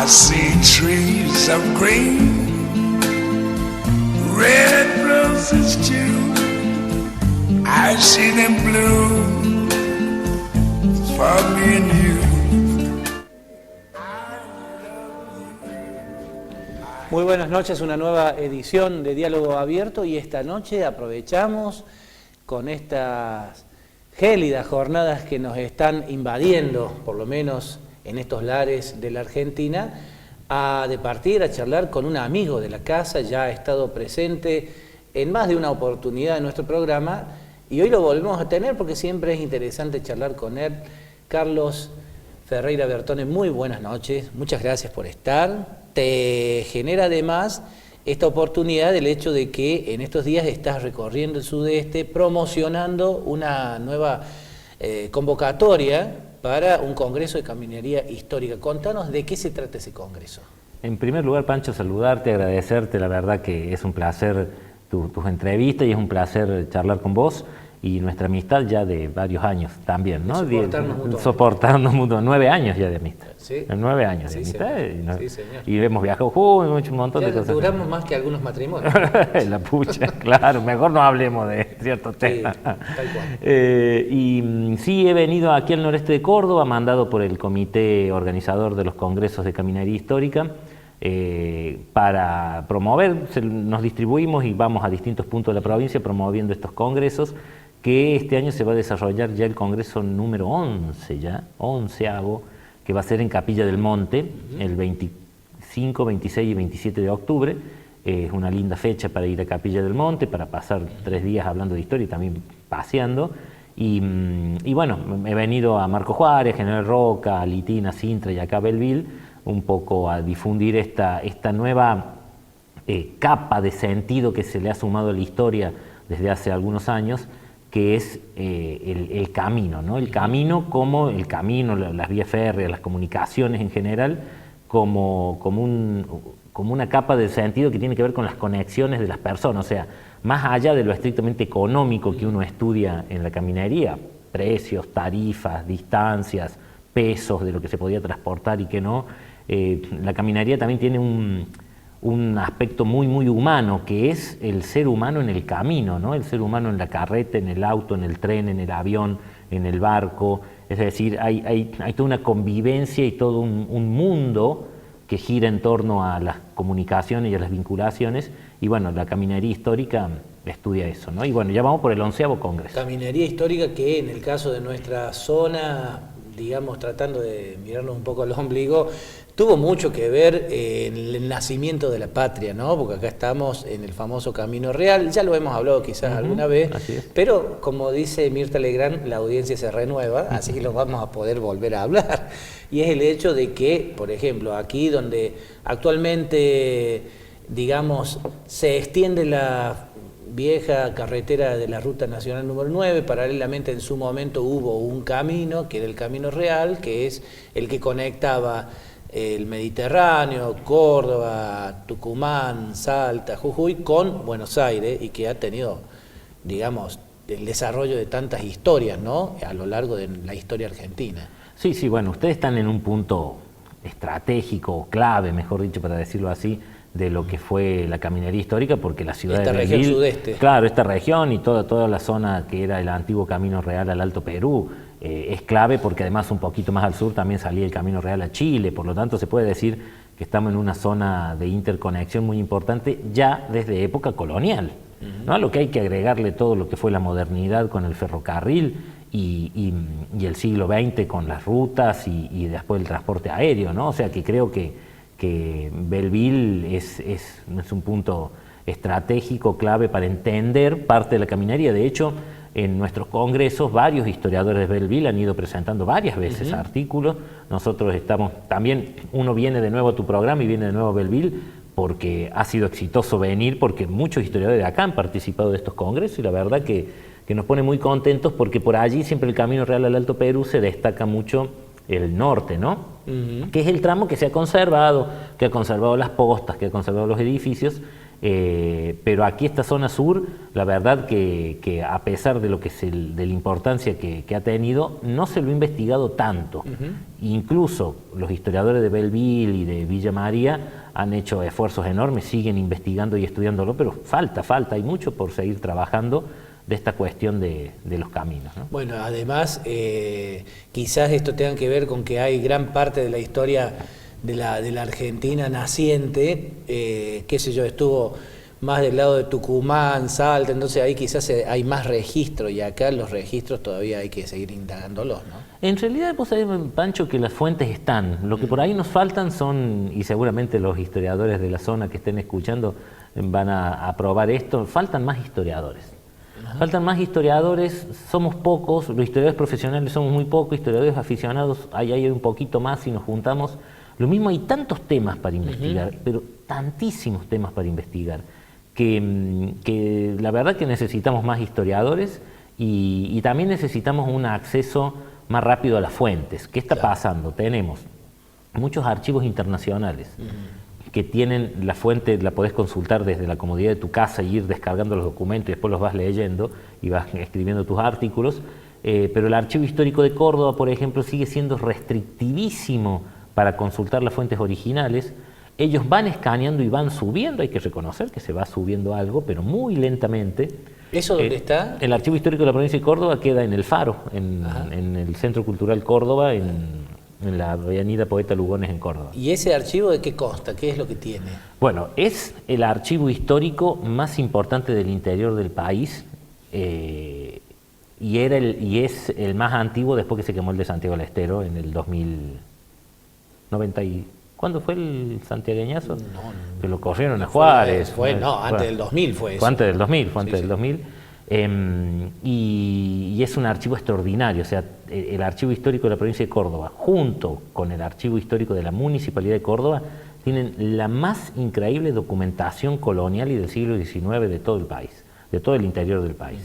see trees of green, red roses too. I see them blue for me and you. Muy buenas noches, una nueva edición de Diálogo Abierto y esta noche aprovechamos con estas gélidas jornadas que nos están invadiendo, por lo menos en estos lares de la Argentina, de partir a charlar con un amigo de la casa, ya ha estado presente en más de una oportunidad de nuestro programa y hoy lo volvemos a tener porque siempre es interesante charlar con él. Carlos Ferreira Bertone, muy buenas noches, muchas gracias por estar. Te genera además esta oportunidad del hecho de que en estos días estás recorriendo el sudeste promocionando una nueva convocatoria para un congreso de caminaría histórica. Contanos de qué se trata ese congreso. En primer lugar, Pancho, saludarte, agradecerte, la verdad que es un placer tus entrevistas y es un placer charlar con vos y nuestra amistad ya de varios años también, ¿no? Soportarnos mutuamente. 9 años ya de amistad. Sí. 9 años de amistad. Sí, señor. Y hemos viajado juntos, hemos hecho un montón de cosas. Duramos más que algunos matrimonios. La pucha, claro, mejor no hablemos de ciertos temas. Sí, tal cual. Sí, he venido aquí al noreste de Córdoba, mandado por el comité organizador de los congresos de caminaría histórica, para promover, nos distribuimos y vamos a distintos puntos de la provincia promoviendo estos congresos, que este año se va a desarrollar ya el congreso número 11, ya, 11avo, que va a ser en Capilla del Monte, el 25, 26 y 27 de octubre. Es una linda fecha para ir a Capilla del Monte, para pasar 3 días hablando de historia y también paseando. Y bueno, he venido a Marco Juárez, General Roca, a Litina, Sintra y acá a Belleville, un poco a difundir esta nueva capa de sentido que se le ha sumado a la historia desde hace algunos años, que es el camino, ¿no? El camino como el camino, las vías férreas, las comunicaciones en general, como una capa de sentido que tiene que ver con las conexiones de las personas, o sea, más allá de lo estrictamente económico que uno estudia en la caminería, precios, tarifas, distancias, pesos de lo que se podía transportar y que no, la caminaría también tiene un aspecto muy, muy humano, que es el ser humano en el camino, ¿no? El ser humano en la carreta, en el auto, en el tren, en el avión, en el barco. Es decir, hay toda una convivencia y todo un mundo que gira en torno a las comunicaciones y a las vinculaciones. Y bueno, la caminaría histórica estudia eso, ¿no? Y bueno, ya vamos por el 11avo congreso. Caminaría histórica que en el caso de nuestra zona, digamos, tratando de mirarnos un poco al ombligo, tuvo mucho que ver en el nacimiento de la patria, ¿no? Porque acá estamos en el famoso Camino Real, ya lo hemos hablado quizás alguna vez, pero como dice Mirta Legrand, la audiencia se renueva, así que lo vamos a poder volver a hablar. Y es el hecho de que, por ejemplo, aquí donde actualmente, digamos, se extiende la vieja carretera de la Ruta Nacional número 9, paralelamente en su momento hubo un camino, que era el Camino Real, que es el que conectaba el Mediterráneo, Córdoba, Tucumán, Salta, Jujuy, con Buenos Aires, y que ha tenido, digamos, el desarrollo de tantas historias, ¿no?, a lo largo de la historia argentina. Sí, sí, bueno, ustedes están en un punto estratégico, clave, mejor dicho, para decirlo así, de lo que fue la caminaría histórica, porque la ciudad de Belleville, región sudeste. Claro, esta región y toda la zona que era el antiguo Camino Real al Alto Perú, es clave porque además un poquito más al sur también salía el Camino Real a Chile, por lo tanto se puede decir que estamos en una zona de interconexión muy importante ya desde época colonial, ¿no? A lo que hay que agregarle todo lo que fue la modernidad con el ferrocarril y el siglo XX con las rutas y después el transporte aéreo, ¿no? O sea que creo que Belleville es un punto estratégico, clave para entender parte de la caminaría. De hecho, en nuestros congresos, varios historiadores de Belleville han ido presentando varias veces artículos. Nosotros estamos, también uno viene de nuevo a tu programa y viene de nuevo a Belleville porque ha sido exitoso venir, porque muchos historiadores de acá han participado de estos congresos y la verdad que nos pone muy contentos porque por allí siempre el Camino Real al Alto Perú se destaca mucho el norte, ¿no? Que es el tramo que se ha conservado, que ha conservado las postas, que ha conservado los edificios, Pero aquí esta zona sur, la verdad que a pesar de lo que de la importancia que ha tenido, no se lo ha investigado tanto. Incluso los historiadores de Belleville y de Villa María han hecho esfuerzos enormes, siguen investigando y estudiándolo, pero falta, hay mucho por seguir trabajando de esta cuestión de los caminos, ¿no? Bueno, además, quizás esto tenga que ver con que hay gran parte de la historia de la Argentina naciente, qué sé yo, estuvo más del lado de Tucumán, Salta, entonces ahí quizás hay más registro, y acá los registros todavía hay que seguir indagándolos, ¿no? En realidad, vos sabés, Pancho, que las fuentes están. Lo que por ahí nos faltan son, y seguramente los historiadores de la zona que estén escuchando van a aprobar esto, faltan más historiadores. Faltan más historiadores, somos pocos, los historiadores profesionales somos muy pocos, historiadores aficionados, ahí hay un poquito más si nos juntamos. Lo mismo, hay tantos temas para investigar, pero tantísimos temas para investigar, que la verdad que necesitamos más historiadores y también necesitamos un acceso más rápido a las fuentes. ¿Qué está pasando? Tenemos muchos archivos internacionales que tienen la fuente, la podés consultar desde la comodidad de tu casa y ir descargando los documentos y después los vas leyendo y vas escribiendo tus artículos, pero el Archivo Histórico de Córdoba, por ejemplo, sigue siendo restrictivísimo para consultar las fuentes originales. Ellos van escaneando y van subiendo, hay que reconocer que se va subiendo algo, pero muy lentamente. ¿Eso dónde está? El Archivo Histórico de la Provincia de Córdoba queda en El Faro, en el Centro Cultural Córdoba, en la avenida Poeta Lugones en Córdoba. ¿Y ese archivo de qué consta? ¿Qué es lo que tiene? Bueno, es el archivo histórico más importante del interior del país, y es el más antiguo después que se quemó el de Santiago del Estero en el 2090 ¿Cuándo fue el santiagueñazo? Que lo corrieron a Juárez. Antes del 2000 fue eso. Fue antes del 2000, antes del 2000. Y es un archivo extraordinario, o sea, el Archivo Histórico de la Provincia de Córdoba, junto con el Archivo Histórico de la Municipalidad de Córdoba, tienen la más increíble documentación colonial y del siglo XIX de todo el país, de todo el interior del país.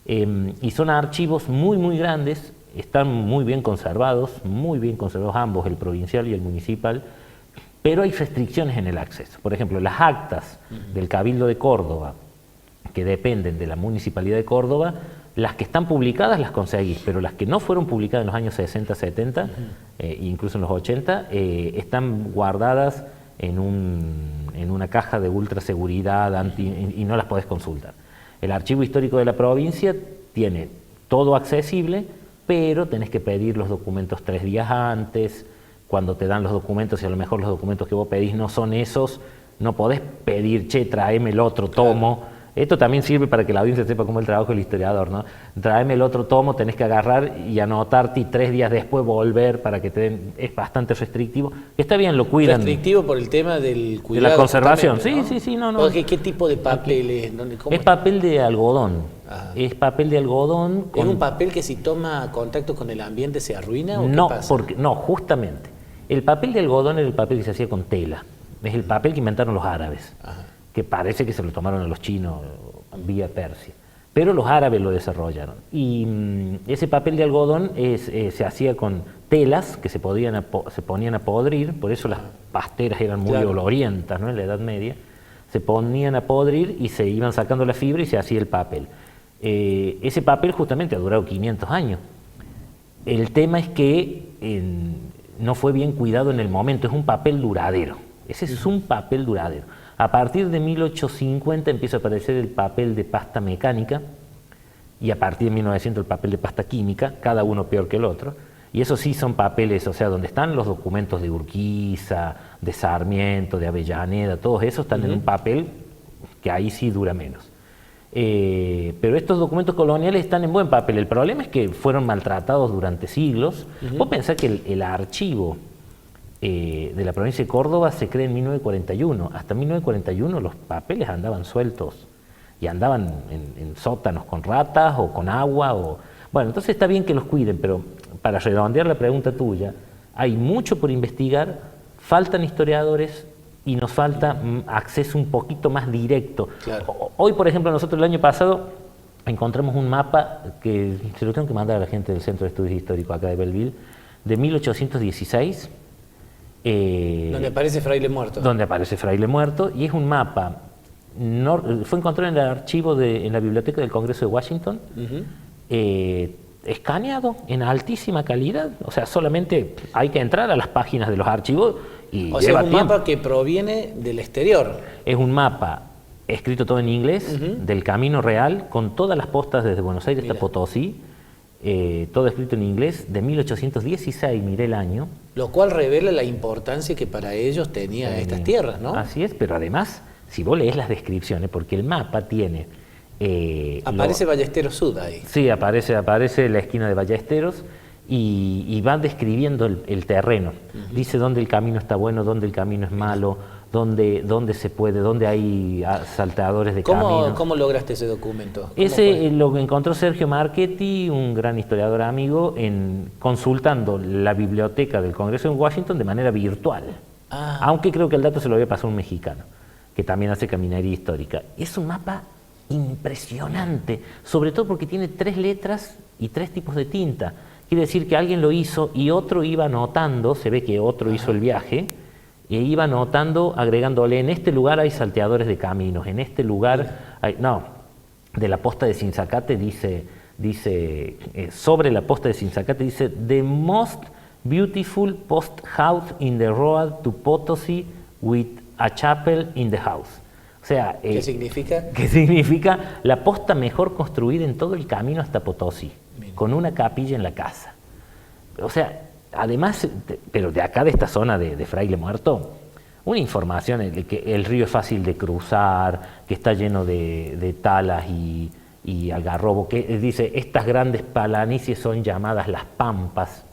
Y son archivos muy, muy grandes, están muy bien conservados ambos, el provincial y el municipal, pero hay restricciones en el acceso. Por ejemplo, las actas del Cabildo de Córdoba, que dependen de la Municipalidad de Córdoba, las que están publicadas las conseguís, pero las que no fueron publicadas en los años 60, 70, incluso en los 80, están guardadas en una caja de ultra seguridad y no las podés consultar. El Archivo Histórico de la provincia tiene todo accesible, pero tenés que pedir los documentos 3 días antes. Cuando te dan los documentos, y a lo mejor los documentos que vos pedís no son esos, no podés pedir, che, tráeme el otro tomo. Claro. Esto también sirve para que la audiencia sepa cómo es el trabajo del historiador, ¿no? Tráeme el otro tomo, tenés que agarrar y anotarte y 3 días después volver para que te den. Es bastante restrictivo. Está bien, lo cuidan. Restrictivo por el tema del cuidado. De la conservación, ¿no? Sí, no. ¿Qué tipo de papel es? Es papel de algodón. Es papel de algodón. ¿Es un papel que si toma contacto con el ambiente se arruina o no, qué pasa? No, justamente. El papel de algodón era el papel que se hacía con tela. Es el papel que inventaron los árabes, que parece que se lo tomaron a los chinos vía Persia. Pero los árabes lo desarrollaron. Y ese papel de algodón se hacía con telas que se ponían a podrir, por eso las pasteras eran muy olorientas, ¿no? En la Edad Media. Se ponían a podrir y se iban sacando la fibra y se hacía el papel. Ese papel justamente ha durado 500 años. El tema es que no fue bien cuidado en el momento, es un papel duradero. Ese es un papel duradero. A partir de 1850 empieza a aparecer el papel de pasta mecánica y a partir de 1900 el papel de pasta química, cada uno peor que el otro. Y esos sí son papeles, o sea, donde están los documentos de Urquiza, de Sarmiento, de Avellaneda, todos esos están en un papel que ahí sí dura menos. Pero estos documentos coloniales están en buen papel. El problema es que fueron maltratados durante siglos. Vos pensás que el archivo de la provincia de Córdoba se crea en 1941. Hasta 1941 los papeles andaban sueltos y andaban en sótanos con ratas o con agua. Bueno, entonces está bien que los cuiden, pero para redondear la pregunta tuya, hay mucho por investigar, faltan historiadores y nos falta acceso un poquito más directo. Claro. Hoy, por ejemplo, nosotros el año pasado encontramos un mapa que se lo tengo que mandar a la gente del Centro de Estudios Históricos acá de Belleville, de 1816. Donde aparece Fraile Muerto. Donde aparece Fraile Muerto, y es un mapa fue encontrado en el archivo en la biblioteca del Congreso de Washington, escaneado en altísima calidad. O sea, solamente hay que entrar a las páginas de los archivos y O sea, lleva es un tiempo. mapa que proviene del exterior. Es un mapa escrito todo en inglés, del camino real, con todas las postas desde Buenos Aires hasta Mira. Potosí, todo escrito en inglés, de 1816, miré el año. Lo cual revela la importancia que para ellos tenía estas tierras, ¿no? Así es, pero además, si vos lees las descripciones, porque el mapa tiene... Aparece Ballesteros Sud ahí. Sí, aparece la esquina de Ballesteros y va describiendo el terreno. Dice dónde el camino está bueno, dónde el camino es malo, dónde se puede, dónde hay salteadores de caminos. ¿Cómo lograste ese documento? ¿Cómo Ese fue? lo encontró Sergio Marchetti, un gran historiador amigo, consultando la biblioteca del Congreso en Washington de manera virtual. Ah. Aunque creo que el dato se lo había pasado un mexicano, que también hace caminaría histórica. Es un mapa impresionante, sobre todo porque tiene 3 letras y 3 tipos de tinta. Quiere decir que alguien lo hizo y otro iba anotando, se ve que otro hizo el viaje, e iba anotando, agregándole, en este lugar hay salteadores de caminos, en este lugar hay... No, de la posta de Sinzacate dice sobre la posta de Sinzacate dice, the most beautiful post house in the road to Potosí with a chapel in the house. O sea, ¿Qué significa? que significa la posta mejor construida en todo el camino hasta Potosí, Bien. con una capilla en la casa. O sea, además, pero de acá, de esta zona de Fraile Muerto, una información de que el río es fácil de cruzar, que está lleno de talas y algarrobo, que dice, estas grandes planicies son llamadas las pampas.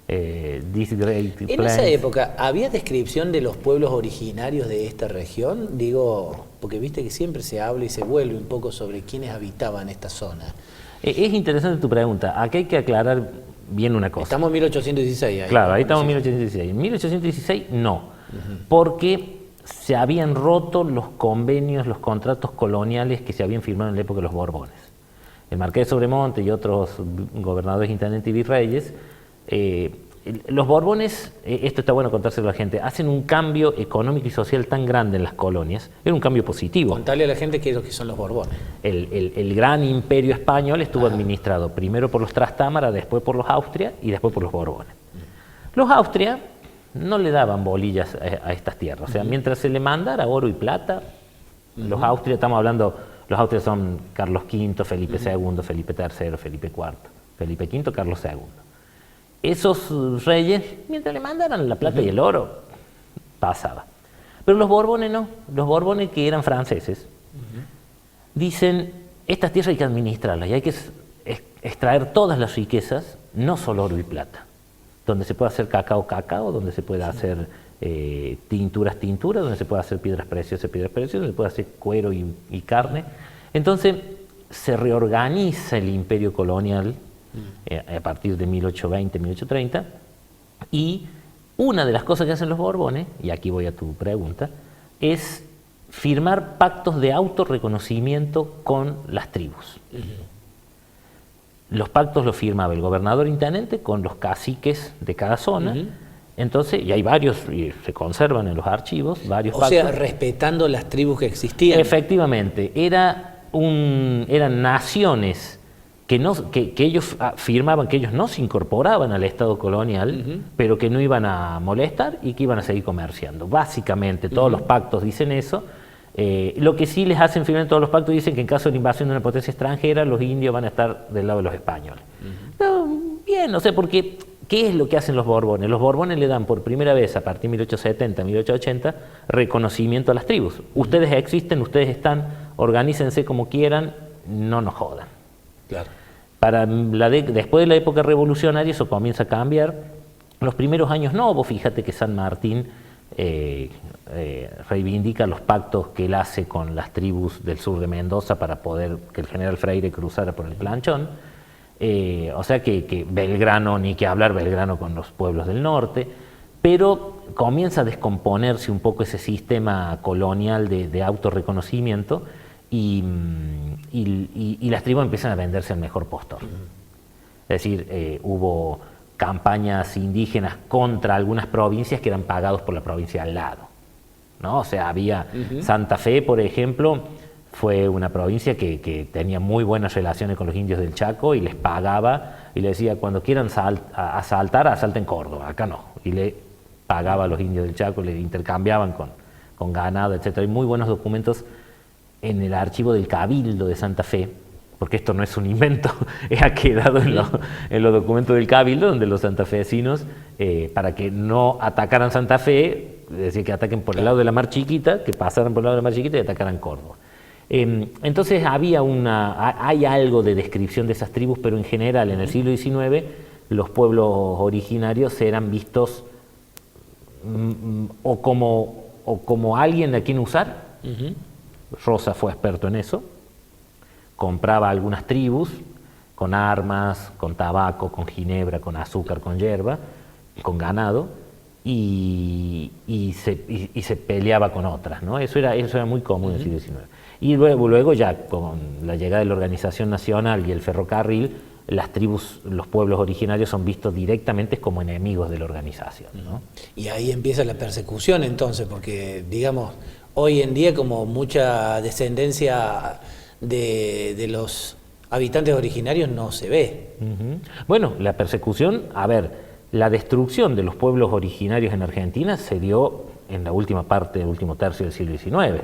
These great En plains. esa época, ¿había descripción de los pueblos originarios de esta región? Digo, porque viste que siempre se habla y se vuelve un poco sobre quiénes habitaban esta zona. Es interesante tu pregunta. Aquí hay que aclarar bien una cosa. Estamos en 1816 ahí. Claro, ¿no? ahí estamos en Sí. 1816. En 1816 no, porque se habían roto los convenios, los contratos coloniales que se habían firmado en la época de los Borbones. El Marqués de Sobremonte y otros gobernadores, intendentes y virreyes, los Borbones, esto está bueno contárselo a la gente, hacen un cambio económico y social tan grande en las colonias, era un cambio positivo. Contarle a la gente qué es lo que son los Borbones. El gran imperio español estuvo administrado primero por los Trastámara, después por los Austria y después por los Borbones. Los Austria no le daban bolillas a estas tierras, o sea, mientras se le mandara oro y plata, los Austria, estamos hablando, los Austria son Carlos V, Felipe II, Felipe III, Felipe IV, Felipe V, Carlos II. Esos reyes, mientras le mandaran la plata y el oro, pasaba. Pero los Borbones no, los Borbones, que eran franceses, dicen, estas tierras hay que administrarlas y hay que extraer todas las riquezas, no solo oro y plata, donde se puede hacer cacao, donde se puede hacer tinturas, donde se puede hacer piedras preciosas, donde se puede hacer cuero y carne. Entonces se reorganiza el imperio colonial a partir de 1820, 1830, y una de las cosas que hacen los Borbones, y aquí voy a tu pregunta, es firmar pactos de autorreconocimiento con las tribus. Los pactos los firmaba el gobernador intendente con los caciques de cada zona. Entonces, y hay varios, y se conservan en los archivos, varios O sea, pactos. respetando las tribus que existían. Efectivamente, eran naciones que ellos afirmaban que ellos no se incorporaban al Estado colonial, pero que no iban a molestar y que iban a seguir comerciando. Básicamente, todos los pactos dicen eso. Lo que sí les hacen firmar todos los pactos, dicen que en caso de la invasión de una potencia extranjera, los indios van a estar del lado de los españoles. No, bien, o sea, porque ¿qué es lo que hacen los Borbones? Los Borbones le dan por primera vez, a partir de 1870, 1880, reconocimiento a las tribus. Ustedes existen, ustedes están, organícense como quieran, no nos jodan. Claro. Después de la época revolucionaria eso comienza a cambiar. Los primeros años no, vos fíjate que San Martín reivindica los pactos que él hace con las tribus del sur de Mendoza para poder que el general Freire cruzara por el planchón. O sea que Belgrano, ni que hablar Belgrano con los pueblos del norte, pero comienza a descomponerse un poco ese sistema colonial de autorreconocimiento y las tribus empiezan a venderse al mejor postor. Es decir, hubo campañas indígenas contra algunas provincias que eran pagados por la provincia al lado. ¿no? O sea, había Santa Fe, por ejemplo, fue una provincia que tenía muy buenas relaciones con los indios del Chaco y les pagaba y les decía, cuando quieran asaltar, asalten Córdoba, acá no. Y le pagaba a los indios del Chaco, le intercambiaban con ganado, etc. Hay muy buenos documentos en el archivo del Cabildo de Santa Fe, porque esto no es un invento, ha quedado en los documentos del Cabildo, donde los santafesinos, para que no atacaran Santa Fe, es decir, que ataquen por el lado de la Mar Chiquita, que pasaran por el lado de la Mar Chiquita y atacaran Córdoba. Entonces hay algo de descripción de esas tribus, pero en general en el siglo XIX los pueblos originarios eran vistos o como alguien a quien usar. Rosa fue experto en eso, compraba algunas tribus con armas, con tabaco, con ginebra, con azúcar, con hierba, con ganado, y se peleaba con otras, ¿no? Eso era muy común en el siglo XIX. Y luego ya con la llegada de la organización nacional y el ferrocarril, las tribus, los pueblos originarios son vistos directamente como enemigos de la organización, ¿no? Y ahí empieza la persecución entonces, porque digamos, hoy en día como mucha descendencia de los habitantes originarios no se ve. Bueno, la persecución, a ver, la destrucción de los pueblos originarios en Argentina se dio en la última parte, el último tercio del siglo XIX.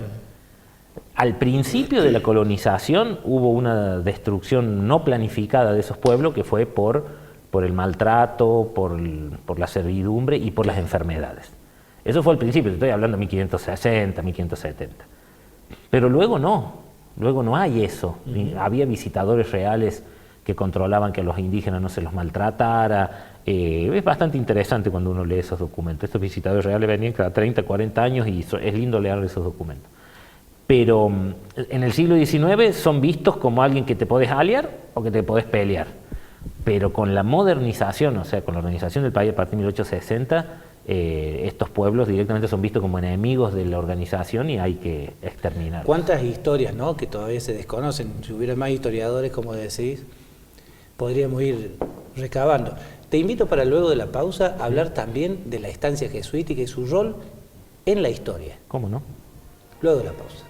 Al principio de la colonización hubo una destrucción no planificada de esos pueblos que fue por el maltrato, por la servidumbre y por las enfermedades. Eso fue al principio, te estoy hablando de 1560, 1570. Pero luego no hay eso. Había visitadores reales que controlaban que a los indígenas no se los maltratara. Es bastante interesante cuando uno lee esos documentos. Estos visitadores reales venían cada 30, 40 años y es lindo leer esos documentos. Pero en el siglo XIX son vistos como alguien que te podés aliar o que te podés pelear. Pero con la modernización, o sea, con la organización del país a partir de 1860, estos pueblos directamente son vistos como enemigos de la organización y hay que exterminar. ¿Cuántas historias, no, que todavía se desconocen? Si hubiera más historiadores, como decís, podríamos ir recabando. Te invito para luego de la pausa a hablar también de la estancia jesuítica y su rol en la historia. ¿Cómo no? Luego de la pausa.